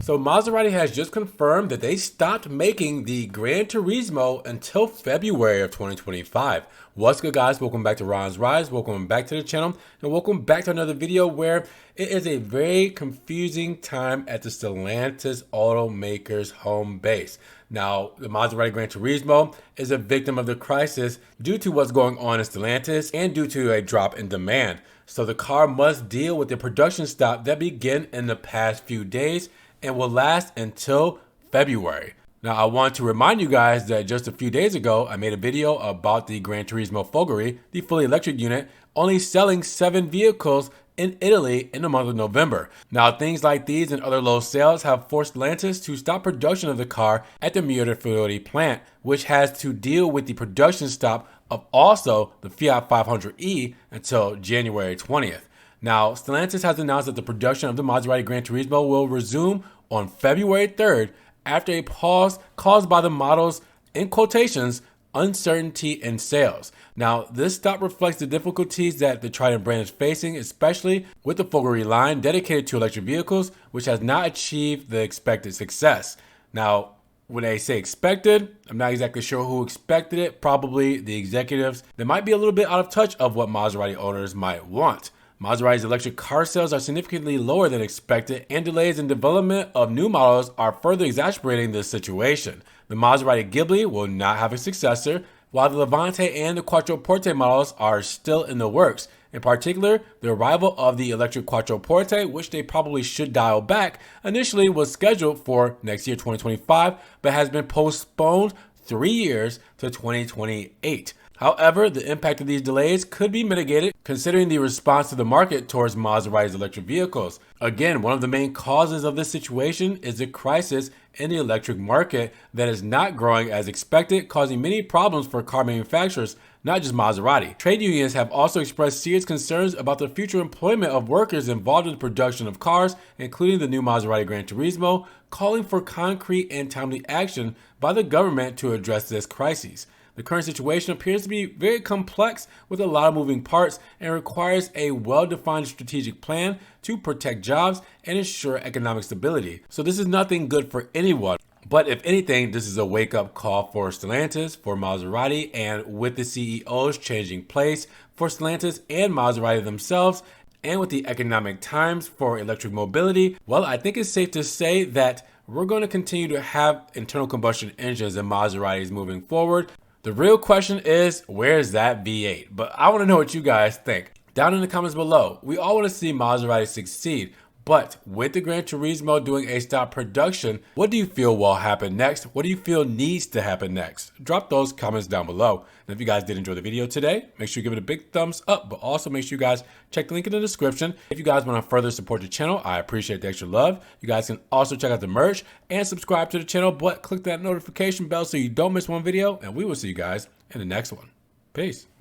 So Maserati has just confirmed that they stopped making the Granturismo until February of 2025. What's good, guys? Welcome back to Ron's Rise. Welcome back to the channel, and welcome back to another video where it is a very confusing time at the Stellantis automaker's home base. Now, the Maserati Granturismo is a victim of the crisis due to what's going on in Stellantis and due to a drop in demand. So the car must deal with the production stop that began in the past few days and will last until February. Now, I want to remind you guys that just a few days ago, I made a video about the Granturismo Folgore, the fully electric unit, only selling 7 vehicles in Italy in the month of November. Now, things like these and other low sales have forced Stellantis to stop production of the car at the Maserati plant, which has to deal with the production stop of also the Fiat 500e until January 20th. Now, Stellantis has announced that the production of the Maserati Granturismo will resume on February 3rd after a pause caused by the model's, in quotations, uncertainty in sales. Now, this stop reflects the difficulties that the Triton brand is facing, especially with the Folgore line dedicated to electric vehicles, which has not achieved the expected success. Now, when they say expected, I'm not exactly sure who expected it. Probably the executives that might be a little bit out of touch of what Maserati owners might want. Maserati's electric car sales are significantly lower than expected, and delays in development of new models are further exacerbating this situation. The Maserati Ghibli will not have a successor, while the Levante and the Quattroporte models are still in the works. In particular, the arrival of the electric Quattroporte, which they probably should dial back, initially was scheduled for next year, 2025, but has been postponed 3 years to 2028. However, the impact of these delays could be mitigated considering the response of the market towards Maserati's electric vehicles. Again, one of the main causes of this situation is the crisis in the electric market that is not growing as expected, causing many problems for car manufacturers, not just Maserati. Trade unions have also expressed serious concerns about the future employment of workers involved in the production of cars, including the new Maserati Granturismo, calling for concrete and timely action by the government to address this crisis. The current situation appears to be very complex with a lot of moving parts and requires a well-defined strategic plan to protect jobs and ensure economic stability. So this is nothing good for anyone. But if anything, this is a wake-up call for Stellantis, for Maserati, and with the CEOs changing place for Stellantis and Maserati themselves, and with the economic times for electric mobility, well, I think it's safe to say that we're going to continue to have internal combustion engines in Maseratis moving forward. The real question is, where's that V8? But I want to know what you guys think. Down in the comments below, we all want to see Maserati succeed. But with the Granturismo doing a stop production, what do you feel will happen next? What do you feel needs to happen next? Drop those comments down below. And if you guys did enjoy the video today, make sure you give it a big thumbs up, but also make sure you guys check the link in the description. If you guys want to further support the channel, I appreciate the extra love. You guys can also check out the merch and subscribe to the channel, but click that notification bell so you don't miss one video, and we will see you guys in the next one. Peace.